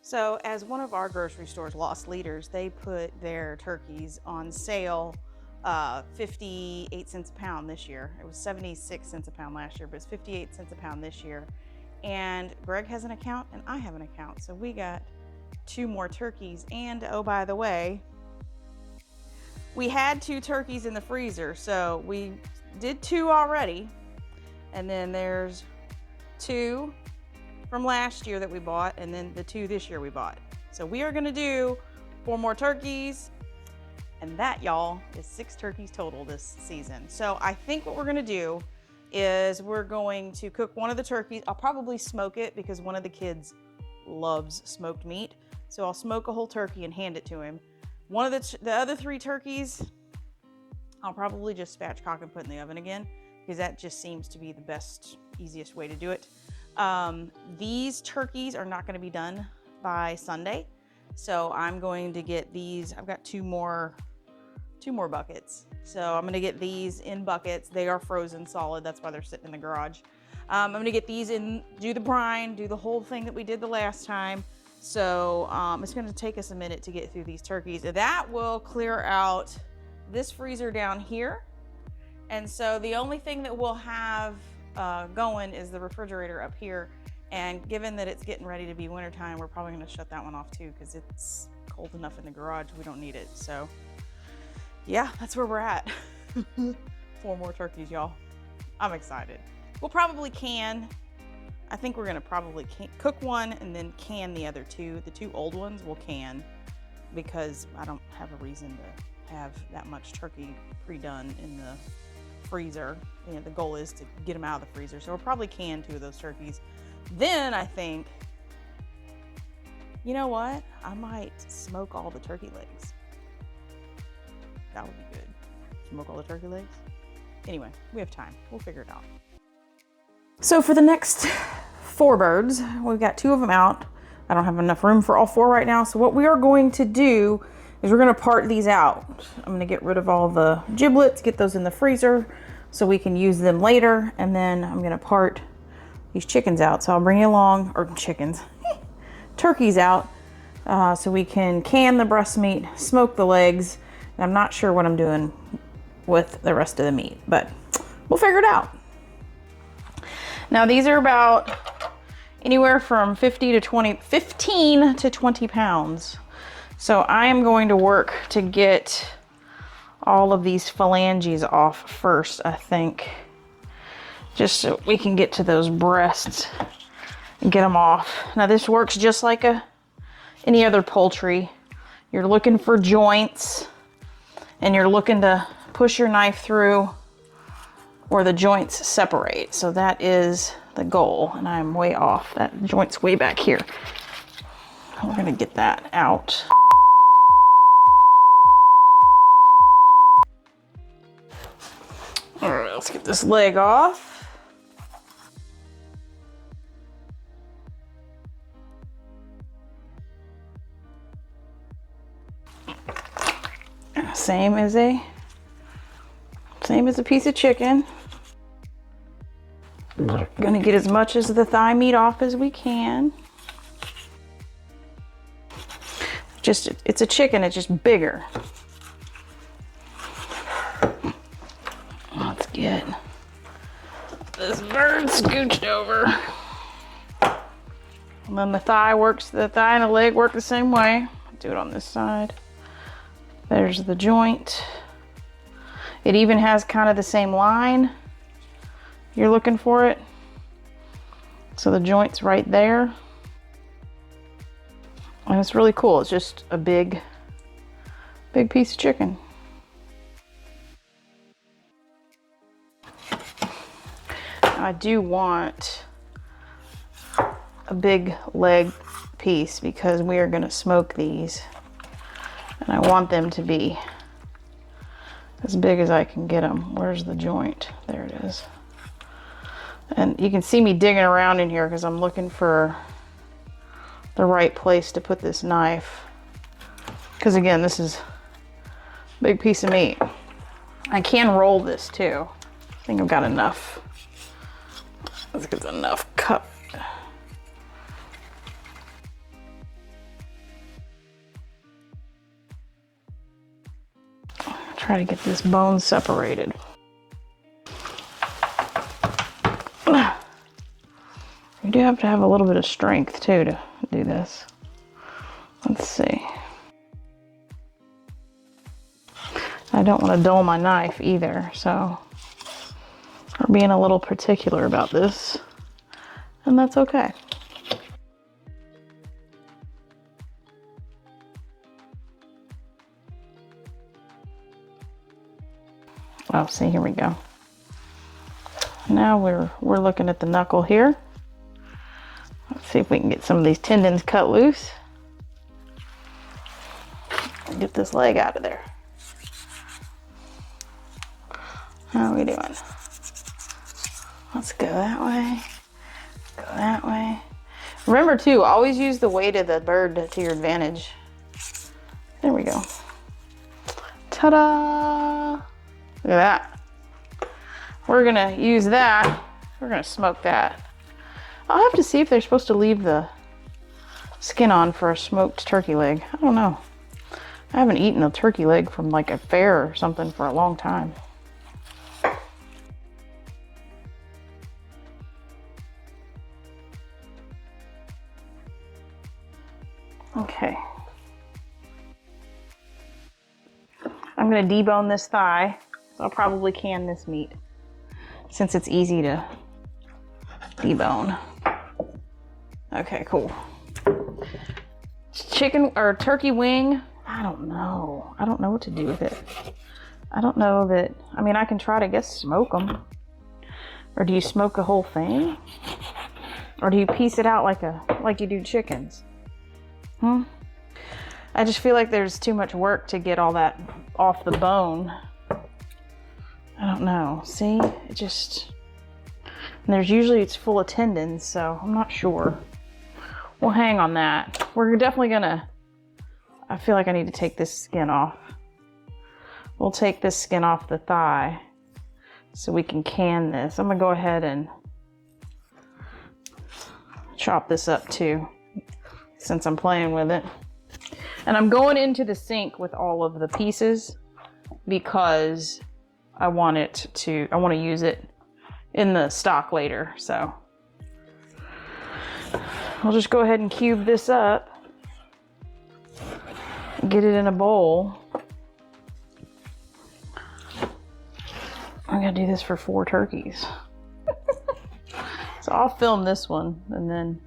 So as one of our grocery stores, Lost Leaders, they put their turkeys on sale 58 cents a pound this year. It was 76 cents a pound last year, but it's 58 cents a pound this year. And Greg has an account and I have an account. So we got 2 more turkeys. And oh, by the way, we had 2 turkeys in the freezer. So we did 2 already. And then there's 2 from last year that we bought, and then the 2 this year we bought. So we are gonna do 4 more turkeys, and that, y'all, is 6 turkeys total this season. So I think what we're gonna do is we're going to cook one of the turkeys. I'll probably smoke it because one of the kids loves smoked meat. So I'll smoke a whole turkey and hand it to him. One of the other 3 turkeys, I'll probably just spatchcock and put in the oven again, because that just seems to be the best, easiest way to do it. These turkeys are not going to be done by Sunday. So I'm going to get these. I've got 2 more buckets. So I'm going to get these in buckets. They are frozen solid. That's why they're sitting in the garage. I'm going to get these in, do the brine, do the whole thing that we did the last time. So it's going to take us a minute to get through these turkeys. That will clear out this freezer down here. And so the only thing that we'll have going is the refrigerator up here. And given that it's getting ready to be wintertime, we're probably going to shut that one off too, because it's cold enough in the garage. We don't need it. So yeah, that's where we're at. 4 more turkeys, y'all. I'm excited. We'll probably can. I think we're going to probably cook one and then can the other 2. The 2 old ones we'll can, because I don't have a reason to have that much turkey pre-done in the freezer. You know, the goal is to get them out of the freezer. So we'll probably can 2 of those turkeys. Then I think, you know what? I might smoke all the turkey legs. That would be good. Smoke all the turkey legs. Anyway, we have time. We'll figure it out. So for the next 4 birds, we've got 2 of them out. I don't have enough room for all 4 right now. So what we are going to do is we're going to part these out. I'm going to get rid of all the giblets, get those in the freezer so we can use them later. And then I'm going to part these chickens out. So I'll bring you along, or chickens, turkeys out, so we can can the breast meat, smoke the legs. And I'm not sure what I'm doing with the rest of the meat, but we'll figure it out. Now these are about anywhere from 15 to 20 pounds. So I am going to work to get all of these phalanges off first, I think, just so we can get to those breasts and get them off. Now this works just like any other poultry. You're looking for joints and you're looking to push your knife through where the joints separate. So that is the goal, and I'm way off. That joint's way back here. We're gonna get that out. All right, let's get this leg off. Same as a piece of chicken. We're gonna get as much as the thigh meat off as we can. It's a chicken, it's just bigger. Let's get this bird scooched over. And then the thigh and the leg work the same way. Do it on this side. There's the joint. It even has kind of the same line. You're looking for it. So the joint's right there. And it's really cool. It's just a big piece of chicken. I do want a big leg piece because we are gonna smoke these. And I want them to be as big as I can get them. Where's the joint? There it is. And you can see me digging around in here because I'm looking for the right place to put this knife. Because again, this is a big piece of meat. I can roll this too. I think I've got enough. Let's get enough cut. Try to get this bone separated. You do have to have a little bit of strength too to do this. Let's see. I don't want to dull my knife either, so we're being a little particular about this, and that's okay. Oh, see, here we go. Now we're looking at the knuckle here. Let's see if we can get some of these tendons cut loose. Get this leg out of there. How are we doing? Let's go that way. Go that way. Remember too, always use the weight of the bird to your advantage. There we go. Ta-da! Look at that. We're gonna use that. We're gonna smoke that. I'll have to see if they're supposed to leave the skin on for a smoked turkey leg. I don't know. I haven't eaten a turkey leg from like a fair or something for a long time. Okay. I'm gonna debone this thigh. So I'll probably can this meat since it's easy to debone. Okay, cool. Chicken or turkey wing, I don't know. I don't know what to do with it. I don't know that, I mean, I can try to, I guess, smoke them. Or do you smoke the whole thing? Or do you piece it out like you do chickens? I just feel like there's too much work to get all that off the bone. I don't know. See, it just, and there's usually, it's full of tendons, so I'm not sure. We'll hang on that. We're definitely gonna, I feel like I need to take this skin off. We'll take this skin off the thigh so we can can this. I'm gonna go ahead and chop this up too, since I'm playing with it. And I'm going into the sink with all of the pieces because I want to use it in the stock later. So I'll just go ahead and cube this up, get it in a bowl. I'm gonna do this for 4 turkeys. So I'll film this one and then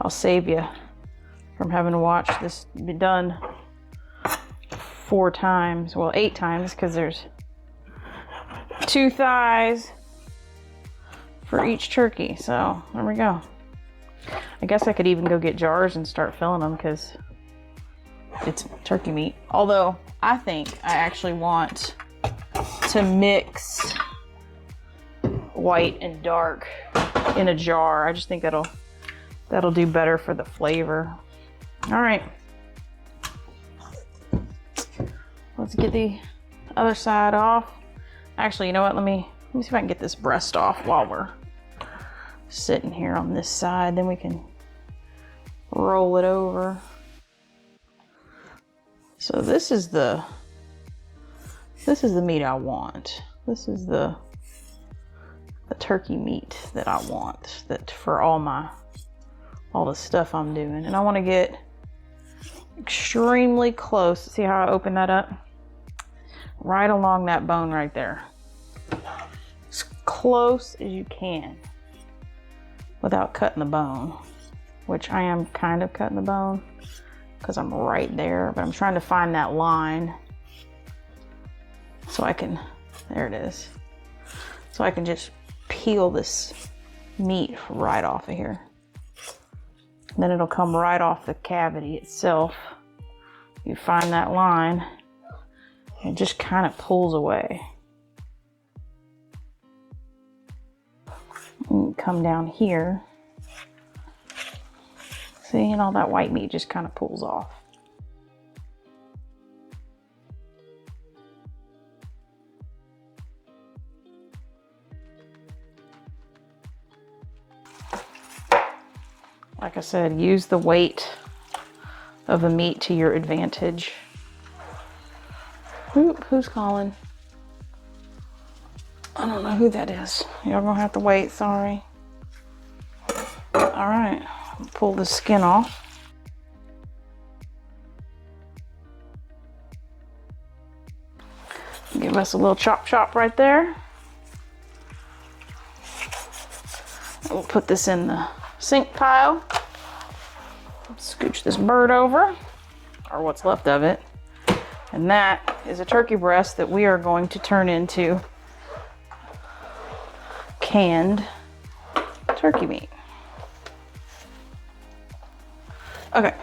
I'll save you from having to watch this be done 4 times, well 8 times, because there's 2 thighs for each turkey. So there we go. I guess I could even go get jars and start filling them because it's turkey meat. Although I think I actually want to mix white and dark in a jar. I just think that'll do better for the flavor. All right, let's get the other side off. Actually, you know what? Let me see if I can get this breast off while we're sitting here on this side. Then we can roll it over. So this is the meat I want. This is the turkey meat that I want, that for all the stuff I'm doing. And I want to get extremely close. See how I open that up? Right along that bone right there. As close as you can without cutting the bone, which I am kind of cutting the bone because I'm right there, but I'm trying to find that line so I can, there it is. So I can just peel this meat right off of here. Then it'll come right off the cavity itself. You find that line, it just kind of pulls away. And you come down here. See, and all that white meat just kind of pulls off. Like I said, use the weight of the meat to your advantage. Who's calling? I don't know who that is. Y'all gonna have to wait, sorry. All right, pull the skin off. Give us a little chop right there. We'll put this in the sink pile. Scooch this bird over, or what's left of it. And that is a turkey breast that we are going to turn into canned turkey meat. Okay.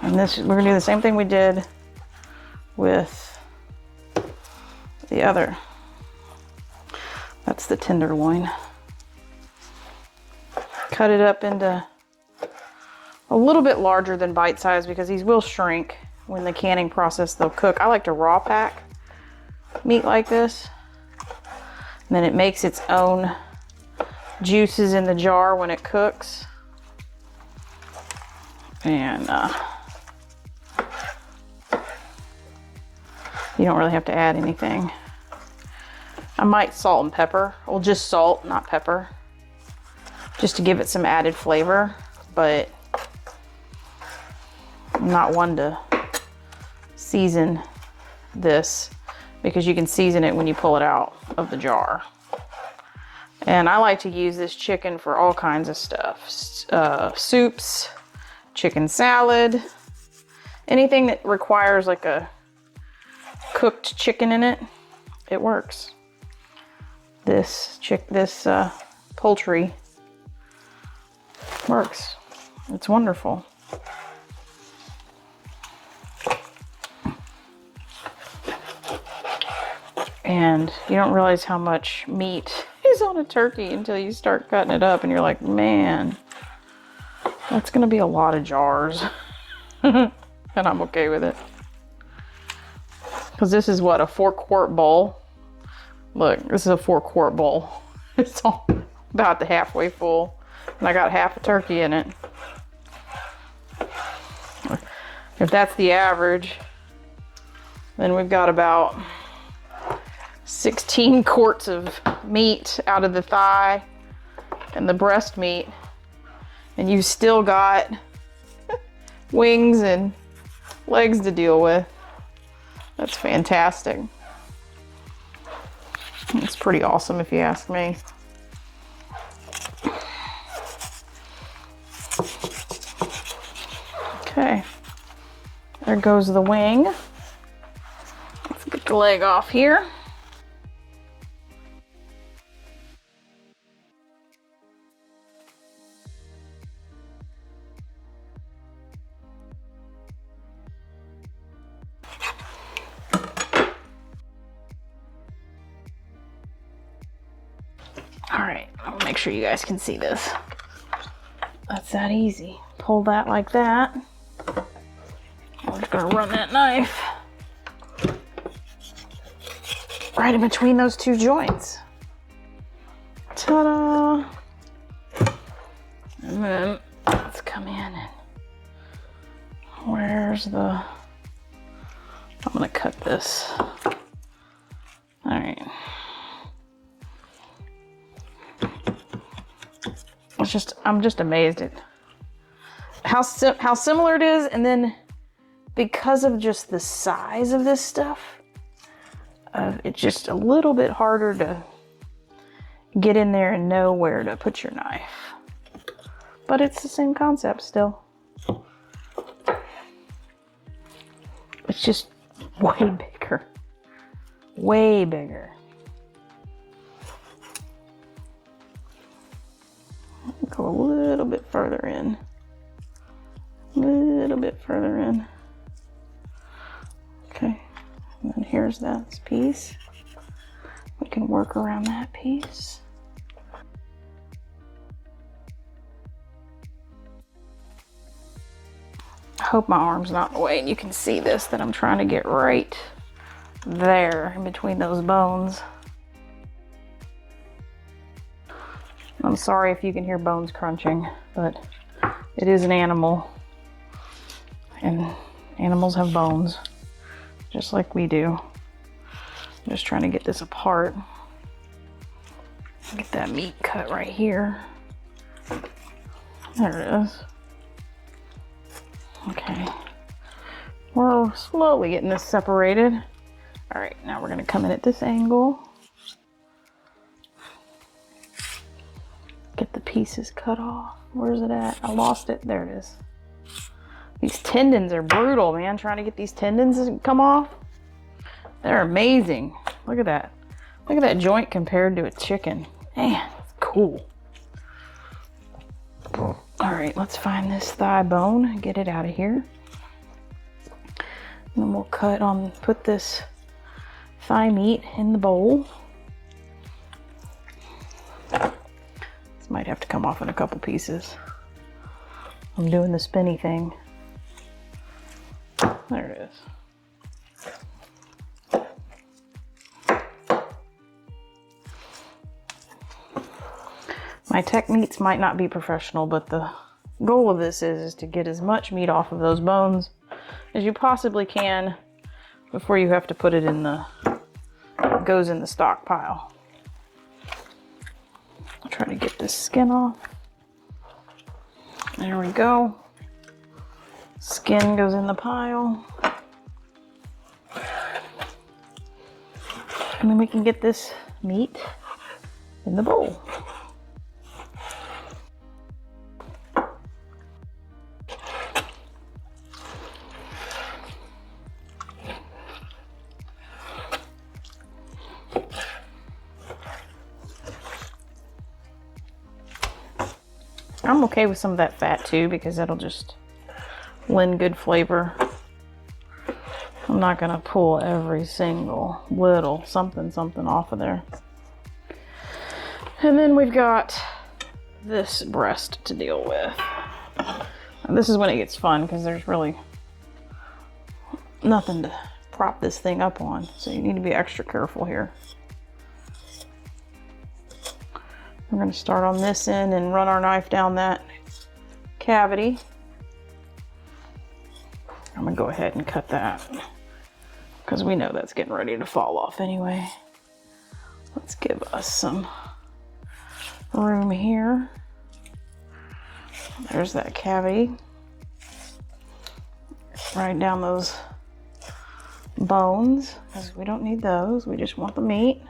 And this, we're gonna do the same thing we did with the other. That's the tenderloin. Cut it up into a little bit larger than bite size because these will shrink when the canning process they'll cook. I like to raw pack meat like this. And then it makes its own juices in the jar when it cooks. And you don't really have to add anything. I might salt and pepper. Well, just salt, not pepper. Just to give it some added flavor, but I'm not one to season this because you can season it when you pull it out of the jar. And I like to use this chicken for all kinds of stuff. Soups, chicken salad, anything that requires like a cooked chicken in it, it works. This poultry works. It's wonderful. And you don't realize how much meat is on a turkey until you start cutting it up and you're like, man, that's gonna be a lot of jars. And I'm okay with it. Because this is what, a 4-quart bowl? Look, this is a 4-quart bowl. It's all about the halfway full. And I got half a turkey in it. If that's the average, then we've got about 16 quarts of meat out of the thigh and the breast meat. And you've still got wings and legs to deal with. That's fantastic. It's pretty awesome if you ask me. Okay, there goes the wing. Let's get the leg off here. All right, I'll make sure you guys can see this. That's that easy. Pull that like that. I'm just gonna run that knife right in between those two joints. Ta-da! And then let's come in and where's the... I'm gonna cut this. All right. I'm just amazed at how similar it is, and then because of just the size of this stuff, it's just a little bit harder to get in there and know where to put your knife. But it's the same concept still. It's just way bigger. Way bigger. Go a little bit further in. A little bit further in. Okay. And then here's that piece. We can work around that piece. I hope my arm's not in the way and you can see this, that I'm trying to get right there in between those bones. I'm sorry if you can hear bones crunching, but it is an animal and animals have bones. just like we do. I'm just trying to get this apart. Get that meat cut right here. There it is. Okay. We're slowly getting this separated. All right, now we're gonna come in at this angle. Get the pieces cut off. Where's it at? I lost it. There it is. These tendons are brutal, man. Trying to get these tendons to come off. They're amazing. Look at that. Look at that joint compared to a chicken. Man, it's cool. All right, let's find this thigh bone and get it out of here. And then we'll put this thigh meat in the bowl. This might have to come off in a couple pieces. I'm doing the spinny thing. There it is. My techniques might not be professional, but the goal of this is to get as much meat off of those bones as you possibly can before you have to put it in it goes in the stockpile. I'll try to get this skin off. There we go. Skin goes in the pile. And then we can get this meat in the bowl. I'm okay with some of that fat too, because that'll just lend good flavor. I'm not gonna pull every single little something off of there. And then we've got this breast to deal with. And this is when it gets fun, because there's really nothing to prop this thing up on. So you need to be extra careful here. We're going to start on this end and run our knife down that cavity. I'm going to go ahead and cut that, because we know that's getting ready to fall off anyway. Let's give us some room here. There's that cavity. Right down those bones, because we don't need those. We just want the meat.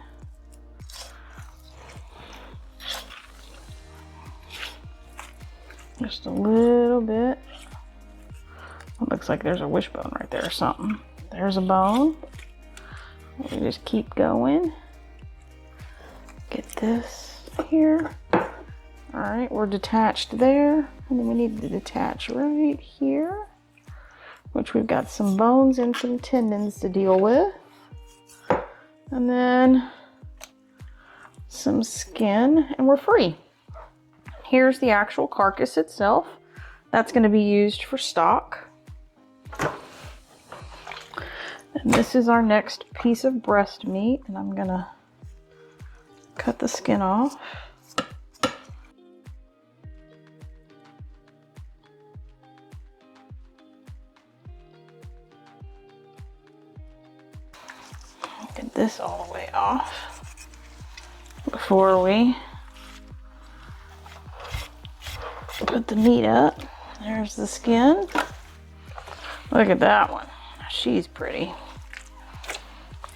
Just a little bit. It looks like there's a wishbone right there or something. There's a bone. We just keep going. Get this here. All right, we're detached there. And then we need to detach right here, which we've got some bones and some tendons to deal with. And then some skin, and we're free. Here's the actual carcass itself. That's going to be used for stock. And this is our next piece of breast meat, and I'm going to cut the skin off. Get this all the way off before we put the meat up. There's the skin. Look at that one. She's pretty.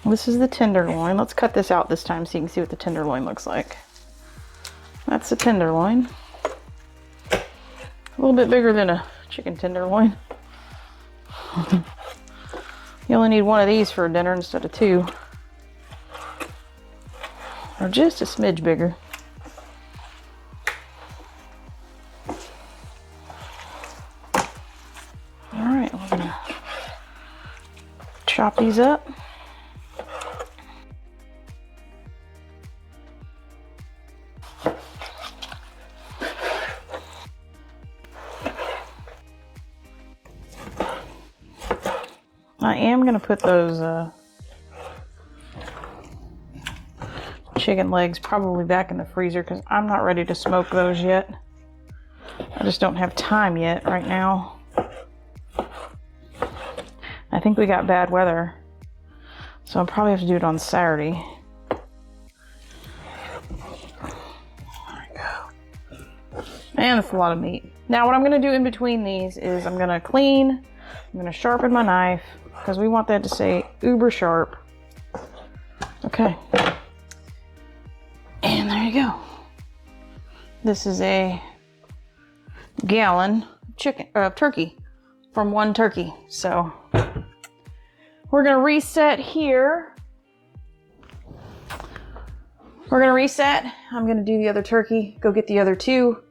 This is the tenderloin. Let's cut this out this time so you can see what the tenderloin looks like. That's the tenderloin. A little bit bigger than a chicken tenderloin. You only need one of these for a dinner instead of two. Or just a smidge bigger. Alright, we're gonna chop these up. I am gonna put those chicken legs probably back in the freezer, because I'm not ready to smoke those yet. I just don't have time yet right now. I think we got bad weather So I'll probably have to do it on Saturday. There we go. And it's a lot of meat. Now what I'm gonna do in between these is I'm gonna clean, I'm gonna sharpen my knife, because we want that to stay uber sharp. Okay. And there you go. This is a gallon of turkey from one turkey. So we're gonna reset here. We're gonna reset. I'm gonna do the other turkey, go get the other two,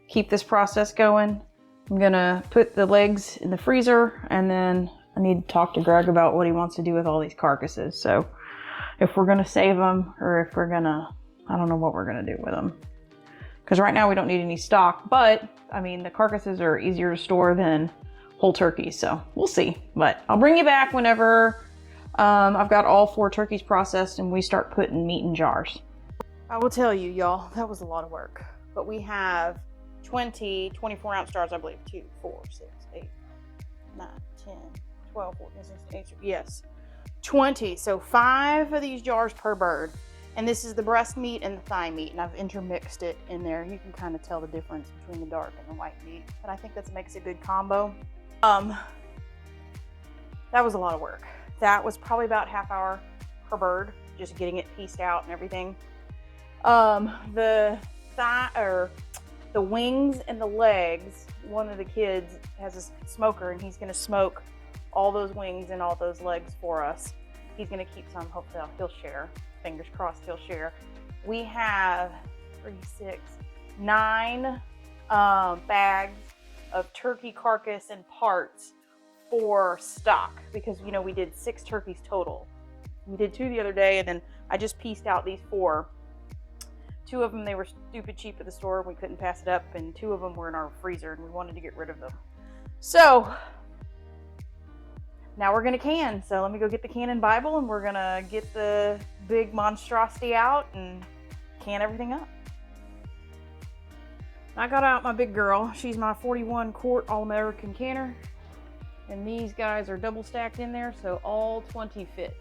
keep this process going. I'm gonna put the legs in the freezer, and then I need to talk to Greg about what he wants to do with all these carcasses. So if we're gonna save them, or if we're gonna, I don't know what we're gonna do with them. Because right now we don't need any stock, but I mean, the carcasses are easier to store than whole turkeys, so we'll see. But I'll bring you back whenever I've got all 4 turkeys processed and we start putting meat in jars. I will tell you, y'all, that was a lot of work. But we have 20 24-ounce jars, I believe. 2, 4, 6, 8, 9, 10, 12, 14, 16, 18, yes. 20, so 5 of these jars per bird. And this is the breast meat and the thigh meat, and I've intermixed it in there. You can kind of tell the difference between the dark and the white meat, but I think that makes a good combo. That was a lot of work. That was probably about half hour per bird, just getting it pieced out and everything. The wings and the legs, one of the kids has a smoker, and he's gonna smoke all those wings and all those legs for us. He's gonna keep some, hopefully he'll share. Fingers crossed he'll share. We have 3, 6, 9 bags of turkey carcass and parts for stock, because you know we did 6 turkeys total. We did 2 the other day, and then I just pieced out these 4. 2 of them, they were stupid cheap at the store, we couldn't pass it up, and 2 of them were in our freezer and we wanted to get rid of them. So now we're gonna can. So let me go get the canning Bible, and we're gonna get the big monstrosity out and can everything up. I got out my big girl. She's my 41 quart All-American canner. And these guys are double stacked in there, so all 20 fit.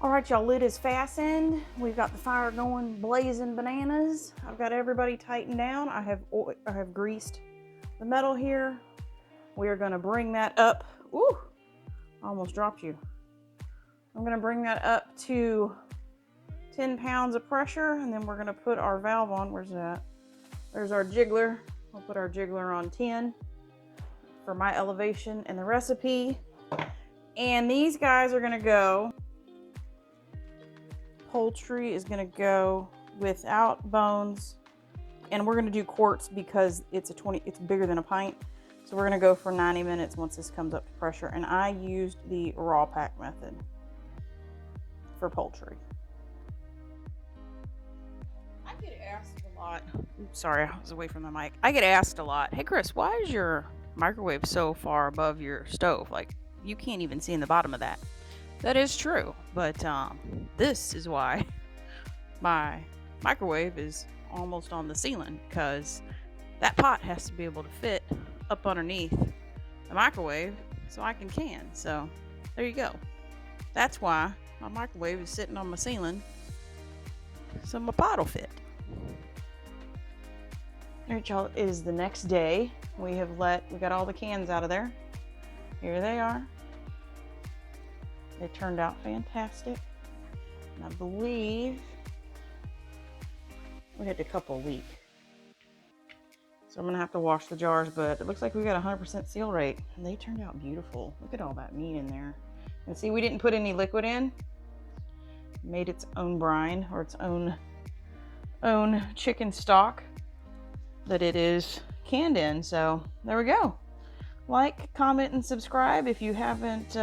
All right, y'all, lid is fastened. We've got the fire going, blazing bananas. I've got everybody tightened down. I have greased the metal here. We are gonna bring that up. Ooh, I almost dropped you. I'm gonna bring that up to 10 pounds of pressure, and then we're gonna put our valve on. Where's that? There's our jiggler. We'll put our jiggler on 10 for my elevation and the recipe. And these guys are gonna go, poultry is gonna go without bones, and we're gonna do quarts because it's bigger than a pint. So we're gonna go for 90 minutes once this comes up to pressure. And I used the raw pack method for poultry. I get asked a lot. Oops, sorry, I was away from the mic. I get asked a lot, hey Chris, why is your microwave so far above your stove? Like, you can't even see in the bottom of that. That is true, but this is why my microwave is almost on the ceiling, because that pot has to be able to fit up underneath the microwave so I can can. So there you go. That's why my microwave is sitting on my ceiling, so my pot will fit. All right, y'all, it is the next day. We got all the cans out of there. Here they are. They turned out fantastic. And I believe we had a couple leak. So I'm gonna have to wash the jars, but it looks like we got 100% seal rate, and they turned out beautiful. Look at all that meat in there. And see, we didn't put any liquid in. It made its own brine, or its own chicken stock that it is canned in. So there we go. Like, comment, and subscribe if you haven't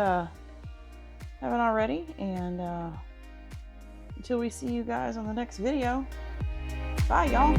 already. And until we see you guys on the next video, bye y'all.